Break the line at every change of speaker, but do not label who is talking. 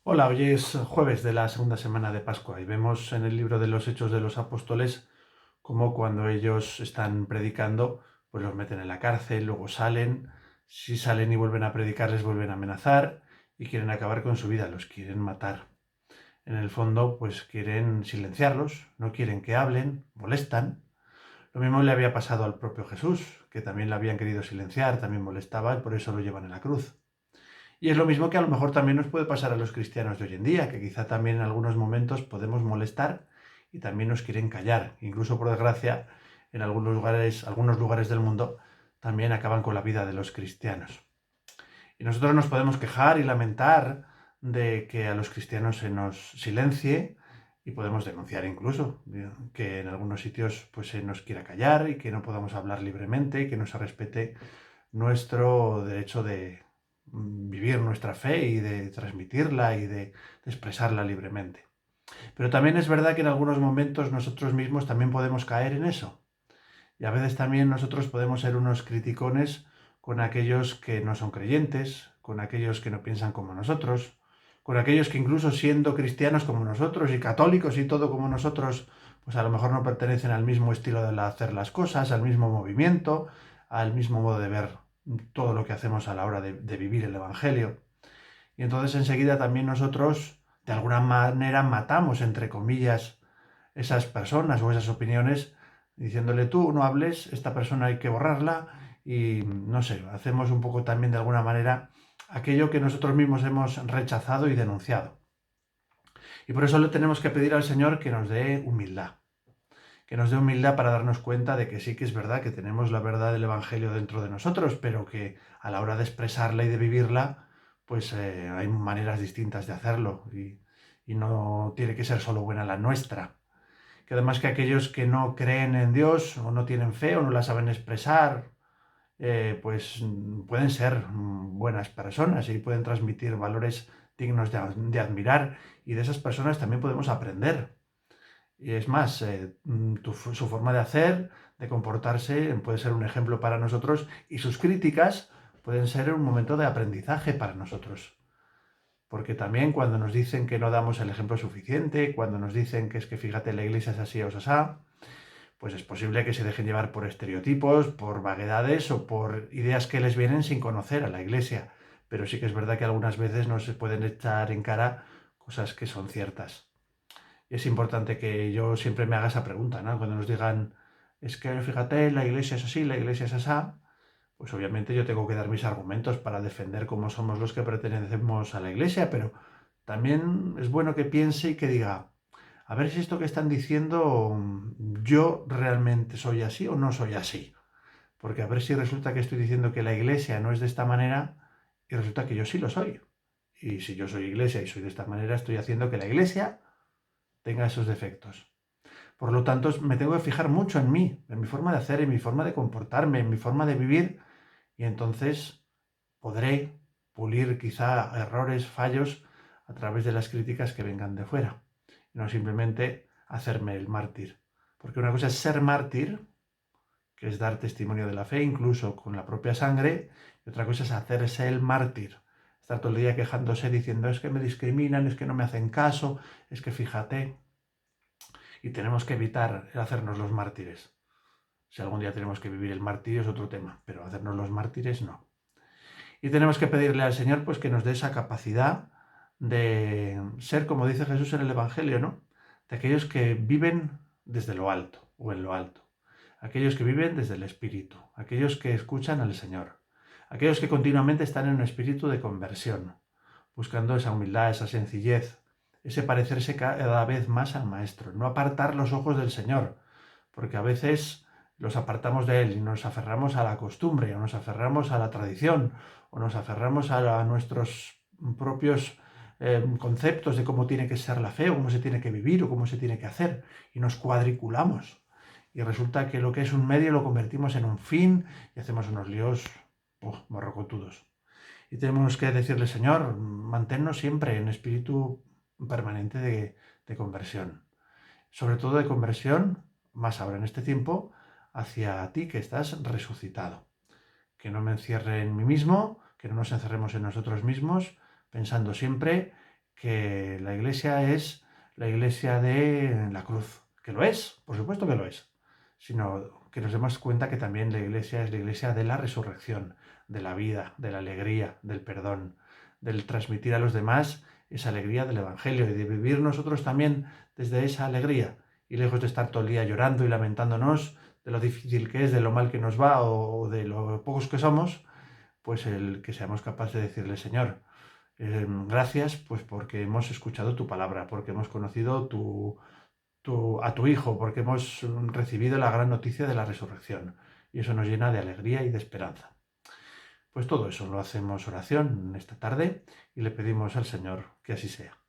Hola, hoy es jueves de la segunda semana de Pascua y vemos en el libro de los Hechos de los Apóstoles cómo cuando ellos están predicando, pues los meten en la cárcel, luego salen, si salen y vuelven a predicar les vuelven a amenazar y quieren acabar con su vida, los quieren matar. En el fondo, pues quieren silenciarlos, no quieren que hablen, molestan. Lo mismo le había pasado al propio Jesús, que también le habían querido silenciar, también molestaba y por eso lo llevan en la cruz. Y es lo mismo que a lo mejor también nos puede pasar a los cristianos de hoy en día, que quizá también en algunos momentos podemos molestar y también nos quieren callar. Incluso por desgracia, en algunos lugares del mundo también acaban con la vida de los cristianos. Y nosotros nos podemos quejar y lamentar de que a los cristianos se nos silencie y podemos denunciar incluso que en algunos sitios pues se nos quiera callar y que no podamos hablar libremente y que no se respete nuestro derecho de vivir nuestra fe y de transmitirla y de expresarla libremente. Pero también es verdad que en algunos momentos nosotros mismos también podemos caer en eso. Y a veces también nosotros podemos ser unos criticones con aquellos que no son creyentes, con aquellos que no piensan como nosotros, con aquellos que incluso siendo cristianos como nosotros y católicos y todo como nosotros, pues a lo mejor no pertenecen al mismo estilo de hacer las cosas, al mismo movimiento, al mismo modo de ver todo lo que hacemos a la hora de vivir el Evangelio. Y entonces enseguida también nosotros, de alguna manera, matamos, entre comillas, esas personas o esas opiniones, diciéndole tú no hables, esta persona hay que borrarla y no sé, hacemos un poco también de alguna manera aquello que nosotros mismos hemos rechazado y denunciado. Y por eso le tenemos que pedir al Señor que nos dé humildad para darnos cuenta de que sí que es verdad que tenemos la verdad del Evangelio dentro de nosotros, pero que a la hora de expresarla y de vivirla, pues hay maneras distintas de hacerlo y no tiene que ser solo buena la nuestra. Que además que aquellos que no creen en Dios o no tienen fe o no la saben expresar, pues pueden ser buenas personas y pueden transmitir valores dignos de admirar y de esas personas también podemos aprender. Y es más, su forma de hacer, de comportarse, puede ser un ejemplo para nosotros y sus críticas pueden ser un momento de aprendizaje para nosotros. Porque también cuando nos dicen que no damos el ejemplo suficiente, cuando nos dicen que es que fíjate la iglesia es así o es asá, pues es posible que se dejen llevar por estereotipos, por vaguedades o por ideas que les vienen sin conocer a la iglesia. Pero sí que es verdad que algunas veces no se pueden echar en cara cosas que son ciertas. Y es importante que yo siempre me haga esa pregunta, ¿no? Cuando nos digan, es que fíjate, la iglesia es así, la iglesia es asá, pues obviamente yo tengo que dar mis argumentos para defender cómo somos los que pertenecemos a la iglesia, pero también es bueno que piense y que diga, a ver si esto que están diciendo yo realmente soy así o no soy así. Porque a ver si resulta que estoy diciendo que la iglesia no es de esta manera y resulta que yo sí lo soy. Y si yo soy iglesia y soy de esta manera, estoy haciendo que la iglesia tenga esos defectos. Por lo tanto, me tengo que fijar mucho en mi forma de hacer, en mi forma de comportarme, en mi forma de vivir, y entonces podré pulir quizá errores, fallos, a través de las críticas que vengan de fuera, y no simplemente hacerme el mártir. Porque una cosa es ser mártir, que es dar testimonio de la fe, incluso con la propia sangre, y otra cosa es hacerse el mártir. Estar todo el día quejándose diciendo es que me discriminan, es que no me hacen caso, es que fíjate. Y tenemos que evitar hacernos los mártires. Si algún día tenemos que vivir el martirio es otro tema, pero hacernos los mártires no. Y tenemos que pedirle al Señor pues que nos dé esa capacidad de ser, como dice Jesús en el Evangelio, ¿no? De aquellos que viven desde lo alto o en lo alto. Aquellos que viven desde el Espíritu. Aquellos que escuchan al Señor. Aquellos que continuamente están en un espíritu de conversión, buscando esa humildad, esa sencillez, ese parecerse cada vez más al Maestro. No apartar los ojos del Señor, porque a veces los apartamos de Él y nos aferramos a la costumbre, o nos aferramos a la tradición, o nos aferramos a nuestros propios conceptos de cómo tiene que ser la fe, o cómo se tiene que vivir, o cómo se tiene que hacer, y nos cuadriculamos. Y resulta que lo que es un medio lo convertimos en un fin y hacemos unos líos morrocotudos. Y tenemos que decirle, Señor, manténnos siempre en espíritu permanente de conversión. Sobre todo de conversión, más ahora en este tiempo, hacia ti que estás resucitado. Que no me encierre en mí mismo, que no nos encerremos en nosotros mismos, pensando siempre que la Iglesia es la Iglesia de la cruz, que lo es, por supuesto que lo es, sino que nos demos cuenta que también la Iglesia es la Iglesia de la resurrección, de la vida, de la alegría, del perdón, del transmitir a los demás esa alegría del Evangelio y de vivir nosotros también desde esa alegría y lejos de estar todo el día llorando y lamentándonos de lo difícil que es, de lo mal que nos va o de lo pocos que somos, pues el que seamos capaces de decirle, Señor, gracias pues porque hemos escuchado tu palabra, porque hemos conocido a tu Hijo, porque hemos recibido la gran noticia de la resurrección. Y eso nos llena de alegría y de esperanza. Pues todo eso lo hacemos oración esta tarde y le pedimos al Señor que así sea.